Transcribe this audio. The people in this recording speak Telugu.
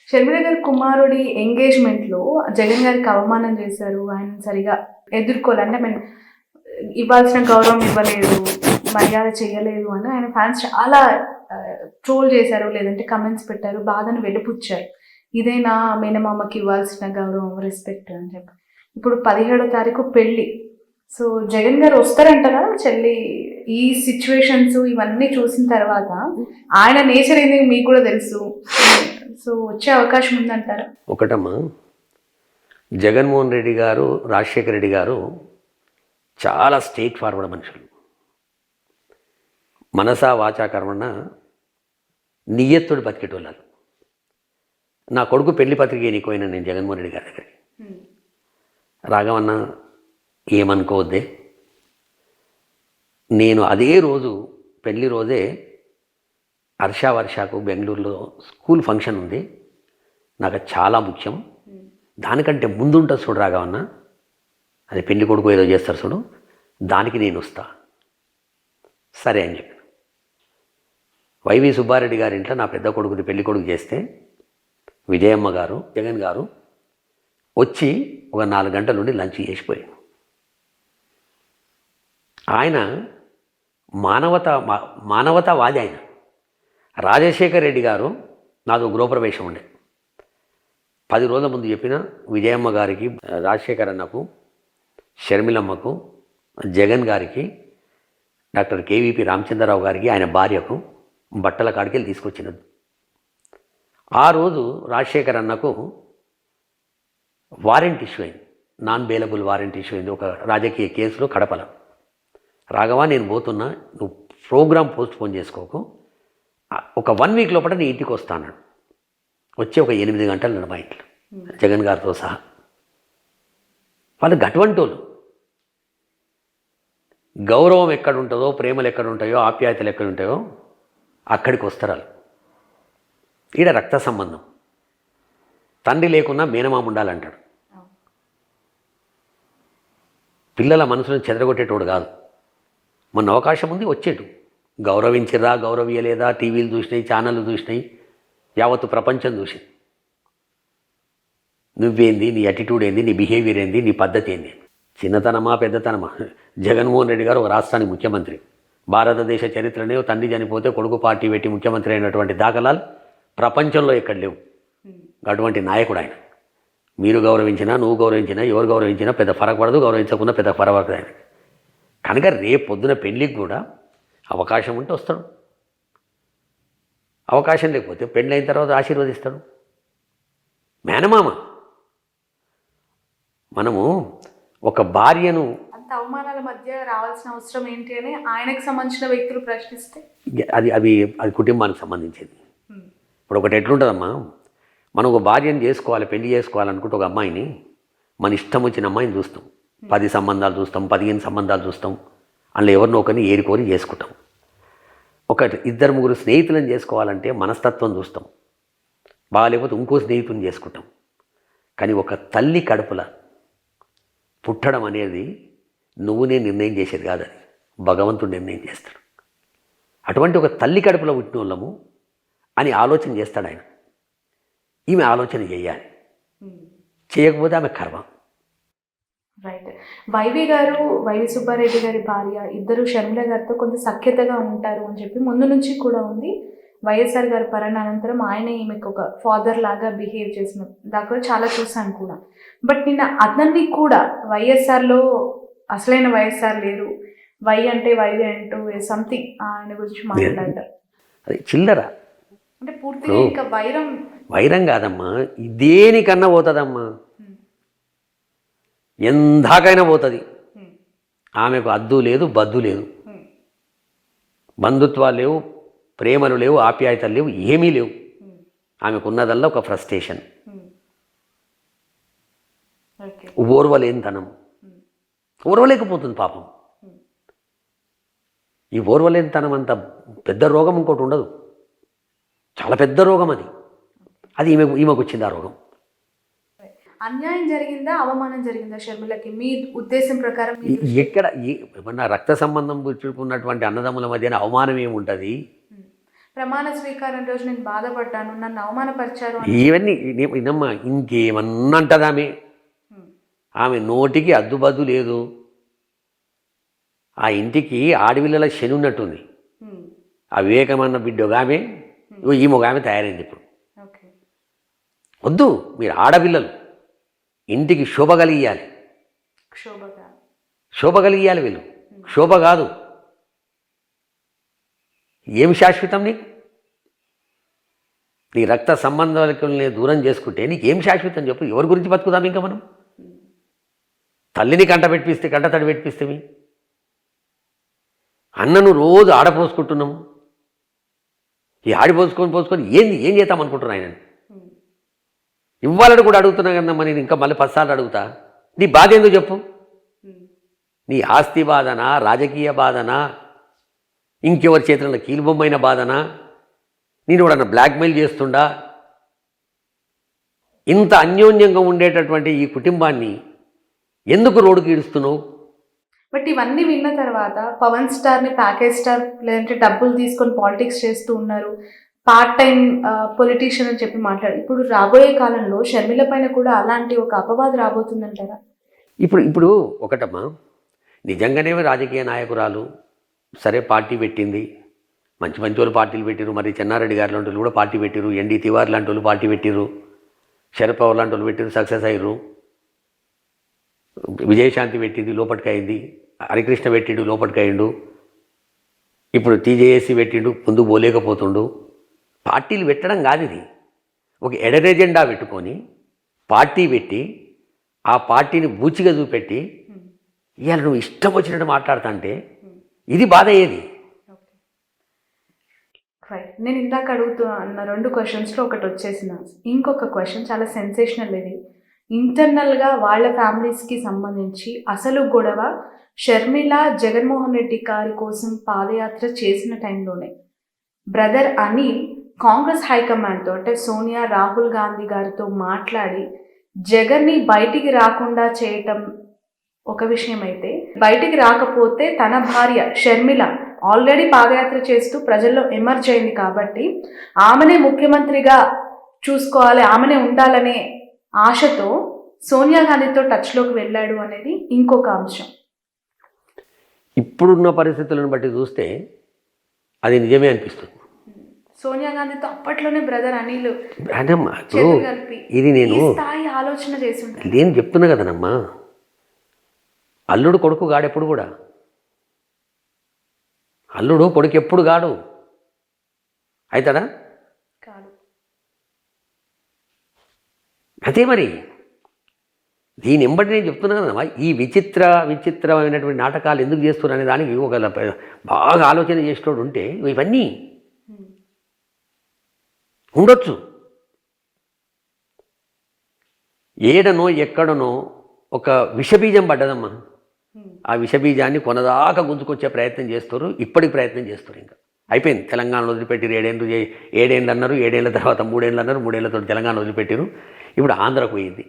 షర్మిల గారి కుమారుడి ఎంగేజ్మెంట్‌లో జగన్ గారికి అవమానం చేశారు. ఆయన సరిగ్గా ఎదుర్కోలే. అంటే ఇవ్వాల్సిన గౌరవం ఇవ్వలేదు, మర్యాద చేయలేదు అని ఆయన ఫ్యాన్స్ చాలా ట్రోల్ చేశారు. లేదంటే కామెంట్స్ పెట్టారు. బాధను వెలిబుచ్చారు. ఇదేనా మేనమామకి ఇవ్వాల్సిన గౌరవం, రెస్పెక్ట్ అని చెప్పి. ఇప్పుడు 17వ తారీఖు పెళ్లి. సో జగన్ గారు వస్తారంటారా చెల్లి? ఈ సిచ్యువేషన్స్ ఇవన్నీ చూసిన తర్వాత ఆయన నేచర్ ఏంది మీకు కూడా తెలుసు. సో వచ్చే అవకాశం ఉందంటారా? ఒకటమ్మా, జగన్మోహన్ రెడ్డి గారు, రాజశేఖర రెడ్డి గారు చాలా స్ట్రెయిట్ ఫార్వర్డ్ మనుషులు. మనసా వాచా కర్మణ నియ్యత్తోడు బతికేటోళ్ళు. నా కొడుకు పెళ్లి పత్రిక ఎన్నికోయినా నేను జగన్మోహన్ రెడ్డి గారి దగ్గరికి. రాఘవన్న ఏమనుకోవద్దే, నేను అదే రోజు పెళ్లి రోజే వర్షకు బెంగళూరులో స్కూల్ ఫంక్షన్ ఉంది, నాకు చాలా ముఖ్యం, దానికంటే ముందుంటుంది చూడు రాఘవన్న, అది పెళ్లి కొడుకు ఏదో చేస్తారు చూడు, దానికి నేను వస్తా. సరే అని చెప్పి వైవి సుబ్బారెడ్డి గారి ఇంట్లో నా పెద్ద కొడుకుని పెళ్లి కొడుకు చేస్తే విజయమ్మ గారు, జగన్ గారు వచ్చి ఒక 4 గంటల నుండి లంచ్ చేసిపోయాను. ఆయన మానవతావాది. ఆయన రాజశేఖర్ రెడ్డి గారు నాదో గృహప్రవేశం ఉండే 10 రోజుల ముందు చెప్పిన విజయమ్మ గారికి, రాజశేఖర్ అన్నకు, షర్మిలమ్మకు, జగన్ గారికి, డాక్టర్ కేవీపీ రామచంద్రరావు గారికి, ఆయన భార్యకు బట్టల కాడికి వెళ్ళి తీసుకొచ్చినది. ఆ రోజు రాజశేఖర్ అన్నకు వారెంట్ ఇష్యూ అయింది, నాన్ బెయిలబుల్ వారెంట్ ఇష్యూ అయింది ఒక రాజకీయ కేసులో కడపల. రాఘవా నేను పోతున్నా, నువ్వు ప్రోగ్రామ్ పోస్ట్పోన్ చేసుకోకు, ఒక 1 వీక్ లోపల నీ ఇంటికి వస్తాను. వచ్చి ఒక 8 గంటలు మా ఇంట్లో జగన్ గారితో సహా. వాళ్ళు అటువంటి వాళ్ళు. గౌరవం ఎక్కడుంటుందో, ప్రేమలు ఎక్కడుంటాయో, ఆప్యాయతలు ఎక్కడుంటాయో అక్కడికి వస్తారు వాళ్ళు. ఈడ రక్త సంబంధం. తండ్రి లేకున్నా మేనమామ ఉండాలంటాడు. పిల్లల మనసులను చెదరగొట్టేటోడు కాదు. మొన్న అవకాశం ఉంది, వచ్చేటు. గౌరవించిరా, గౌరవియలేదా, టీవీలు చూసినాయి, ఛానళ్ళు చూసినాయి, యావత్తు ప్రపంచం చూసింది. నువ్వేంది, నీ యాటిట్యూడ్ ఏంది, నీ బిహేవియర్ ఏంది, నీ పద్ధతి ఏంది, చిన్నతనమా పెద్దతనమా? జగన్మోహన్ రెడ్డి గారు ఒక రాష్ట్రానికి ముఖ్యమంత్రి. భారతదేశ చరిత్రనే తండ్రి చనిపోతే కొడుకు పార్టీ పెట్టి ముఖ్యమంత్రి అయినటువంటి దాఖలాలు ప్రపంచంలో ఎక్కడ లేవు. అటువంటి నాయకుడు ఆయన. మీరు గౌరవించినా, నువ్వు గౌరవించినా, ఎవరు గౌరవించినా పెద్ద ఫరక్ పడదు, గౌరవించకుండా పెద్ద ఫరక్ పడదు ఆయన. కనుక రేపు పొద్దున పెళ్ళికి కూడా అవకాశం ఉంటే వస్తాడు, అవకాశం లేకపోతే పెళ్ళైన తర్వాత ఆశీర్వదిస్తాడు. మేనమామ. మనము ఒక భార్యను అంత అవమానాల మధ్య రావాల్సిన అవసరం ఏంటి అని ఆయనకు సంబంధించిన వ్యక్తులు ప్రశ్నిస్తే అది కుటుంబానికి సంబంధించింది. ఇప్పుడు ఒకటి ఎట్లుంటుందమ్మా, మనం ఒక భార్యను చేసుకోవాలి, పెళ్లి చేసుకోవాలనుకుంటే ఒక అమ్మాయిని, మన ఇష్టం వచ్చిన అమ్మాయిని చూస్తాం. 10 సంబంధాలు చూస్తాం, 15 సంబంధాలు చూస్తాం, అందులో ఎవరినో ఒకరిని ఏరికోరి చేసుకుంటాం. ఒక 2-3 స్నేహితులను చేసుకోవాలంటే మనస్తత్వం చూస్తాం, బాగాలేకపోతే ఇంకో స్నేహితుని చేసుకుంటాం. కానీ ఒక తల్లి కడుపుల పుట్టడం అనేది నేను నిర్ణయం చేసేది కాదు, అది భగవంతుడు నిర్ణయం చేస్తాడు. అటువంటి ఒక తల్లి కడుపులో పుట్టిన వాళ్ళము అని ఆలోచన చేస్తాడు ఆయన. ఈమె ఆలోచన చేయాలి, చేయకపోతే ఆమె కర్మ. రైట్. వైవి సుబ్బారెడ్డి గారి భార్య ఇద్దరు షర్మిల గారితో కొంత సఖ్యతగా ఉంటారు అని చెప్పి ముందు నుంచి కూడా ఉంది. వైఎస్ఆర్ గారి అనంతరం ఆయన ఈమెకు ఒక ఫాదర్ లాగా బిహేవ్ చేసిన దాకా చాలా చూసాను కూడా. బట్ నిన్న అతన్ని కూడా వైఎస్ఆర్లో అసలైన వైఎస్ఆర్ లేరు, వై అంటే వైవి అంటూ సంథింగ్ ఆయన గురించి మాట్లాడారు. అది చిల్లర. అంటే పూర్తిగా ఇంకా వైరం కాదమ్మా, దేనికన్నా పోతుందమ్మా, ఎందాకైనా పోతుంది. ఆమెకు అద్దు లేదు, బద్దు లేదు, బంధుత్వాలు లేవు, ప్రేమలు లేవు, ఆప్యాయతలు లేవు, ఏమీ లేవు. ఆమెకు ఉన్నదల్లా ఒక ఫ్రస్ట్రేషన్, ఓర్వలేనితనం. ఓర్వలేకపోతుంది పాపం. ఈ ఓర్వలేనితనం అంత పెద్ద రోగం ఇంకోటి ఉండదు, చాలా పెద్ద రోగం అది. ఈమెకు వచ్చింది ఆ రోగం. అన్యాయం జరిగిందా, అవమానం జరిగిందా షర్మిలకి మీ ఉద్దేశం ప్రకారం? ఎక్కడ ఏమన్నా రక్త సంబంధం పుచ్చుకున్నటువంటి అన్నదమ్ముల మధ్యన అవమానం ఏముంటుంది? ప్రమాణ స్వీకారం రోజు నేను బాధపడ్డాను, నన్ను అవమానపరిచారు అని. ఇవన్నీ వినమ్మా, ఇంకేమన్నా అంటది ఆమె. ఆమె నోటికి అద్దుబద్దు లేదు. ఆ ఇంటికి ఆడవిల్లల శని ఉన్నట్టుంది. ఆ వివేకమన్న బిడ్డ ఒక ఆమె, ఈమె ఒక ఆమె తయారైంది ఇప్పుడు. ఓకే. వద్దు, మీరు ఆడపిల్లలు ఇంటికి శోభ కలిగియాలి. శోభ కలిగియాలి వీళ్ళు, శోభ కాదు. ఏమి శాశ్వతం నీకు? నీ రక్త సంబంధాలని దూరం చేసుకుంటే నీకేం శాశ్వతం చెప్పు? ఎవరి గురించి బతుకుదాం ఇంకా మనం? తల్లిని కంట తడి పెట్టిపిస్తే అన్నను రోజు ఆడపోసుకుంటున్నాము. ఈ ఆడిపోసుకొని ఏం చేద్దాం అనుకుంటున్నా ఆయన? ఇవ్వాలని కూడా అడుగుతున్నా కదమ్మా నేను, ఇంకా మళ్ళీ 10 సార్లు అడుగుతా. నీ బాధ ఎందుకు చెప్పు? నీ ఆస్తి బాధనా, రాజకీయ బాధనా, ఇంకెవరి చేతుల్లో కీలుబొమ్మైన బాధనా, నేను ఎవడన్నా బ్లాక్మెయిల్ చేస్తుండా? ఇంత అన్యోన్యంగా ఉండేటటువంటి ఈ కుటుంబాన్ని ఎందుకు రోడ్డుకి ఈడుస్తున్నావు? బట్ ఇవన్నీ విన్న తర్వాత పవన్ స్టార్ని ప్యాకేజ్ స్టార్ లేదంటే డబ్బులు తీసుకొని పాలిటిక్స్ చేస్తూ ఉన్నారు, పార్ట్ టైం పొలిటీషియన్ అని చెప్పి మాట్లాడు. ఇప్పుడు రాబోయే కాలంలో షర్మిల పైన కూడా అలాంటి ఒక అపవాదు రాబోతుందంటారా? ఇప్పుడు ఒకటమ్మా, నిజంగానే రాజకీయ నాయకురాలు సరే పార్టీ పెట్టింది, మంచి వాళ్ళు పార్టీలు పెట్టిరు. మరి చెన్నారెడ్డి గారు లాంటి వాళ్ళు కూడా పార్టీ పెట్టిరు, ఎన్డీ తివార్ లాంటి వాళ్ళు పార్టీ పెట్టిరు, శరద్ పవార్ లాంటి వాళ్ళు పెట్టిరు, సక్సెస్ అయ్యారు. విజయశాంతి పెట్టింది, లోపలికి అయింది. హరికృష్ణ పెట్టిండు, లోపలికి అయిండు. ఇప్పుడు టీజేఏసీ పెట్టిండు, ముందుకు పోలేకపోతుండు. పార్టీలు పెట్టడం కాదు ఇది. ఒక ఎజెండా పెట్టుకొని పార్టీ పెట్టి ఆ పార్టీని బూచిగా చూపెట్టి ఇవాళ నువ్వు ఇష్టం వచ్చినట్టు మాట్లాడుతుంటే ఇది బాధ అయ్యేది. నేను ఇందాక అన్న 2 క్వశ్చన్స్లో ఒకటి వచ్చేసిన ఇంకొక క్వశ్చన్ చాలా సెన్సేషనల్. ఇది ఇంటర్నల్గా వాళ్ళ ఫ్యామిలీస్కి సంబంధించి అసలు గొడవ షర్మిల జగన్మోహన్ రెడ్డి గారి కోసం పాదయాత్ర చేసిన టైంలోనే బ్రదర్ అనిల్ కాంగ్రెస్ హైకమాండ్తో అంటే సోనియా, రాహుల్ గాంధీ గారితో మాట్లాడి జగన్ని బయటికి రాకుండా చేయటం ఒక విషయం అయితే, బయటికి రాకపోతే తన భార్య షర్మిల ఆల్రెడీ పాదయాత్ర చేస్తూ ప్రజల్లో ఎమర్జ్ అయింది కాబట్టి ఆమెనే ముఖ్యమంత్రిగా చూసుకోవాలి, ఆమెనే ఉండాలనే ఆశతో సోనియా గాంధీతో టచ్లోకి వెళ్ళాడు అనేది ఇంకొక అంశం. ఇప్పుడున్న పరిస్థితులను బట్టి చూస్తే అది నిజమే అనిపిస్తుంది. సోనియా గాంధీతో అప్పట్లోనే బ్రదర్ అనిల్ కలిపి ఇది నేను స్థాయి ఆలోచన చేసి ఉంటాను. నేను చెప్తున్నా కదనమ్మా, అల్లుడు కొడుకు గాడెప్పుడు కూడా, అల్లుడు కొడుకు ఎప్పుడు గాడు అవుతాడా? కాదు. అదే మరి దీని ఎంబటి నేను చెప్తున్నా కదమ్మా, ఈ విచిత్రమైనటువంటి నాటకాలు ఎందుకు చేస్తున్నారు అనే దానికి ఒక బాగా ఆలోచన చేసేటోడు ఉంటే ఇవన్నీ ఉండొచ్చు. ఏడనో ఎక్కడనో ఒక విషబీజం పడ్డదమ్మా. ఆ విషబీజాన్ని కొనదాకా గుంజుకొచ్చే ప్రయత్నం చేస్తారు, ఇప్పటికి ప్రయత్నం చేస్తారు. ఇంకా అయిపోయింది. తెలంగాణలో వదిలిపెట్టిరు, 7 ఏళ్ళు అన్నారు, 7 ఏళ్ళ తర్వాత 3 ఏళ్ళు అన్నారు, 3 ఏళ్ళతో తెలంగాణ వదిలిపెట్టిరు. ఇప్పుడు ఆంధ్రకు పోయింది.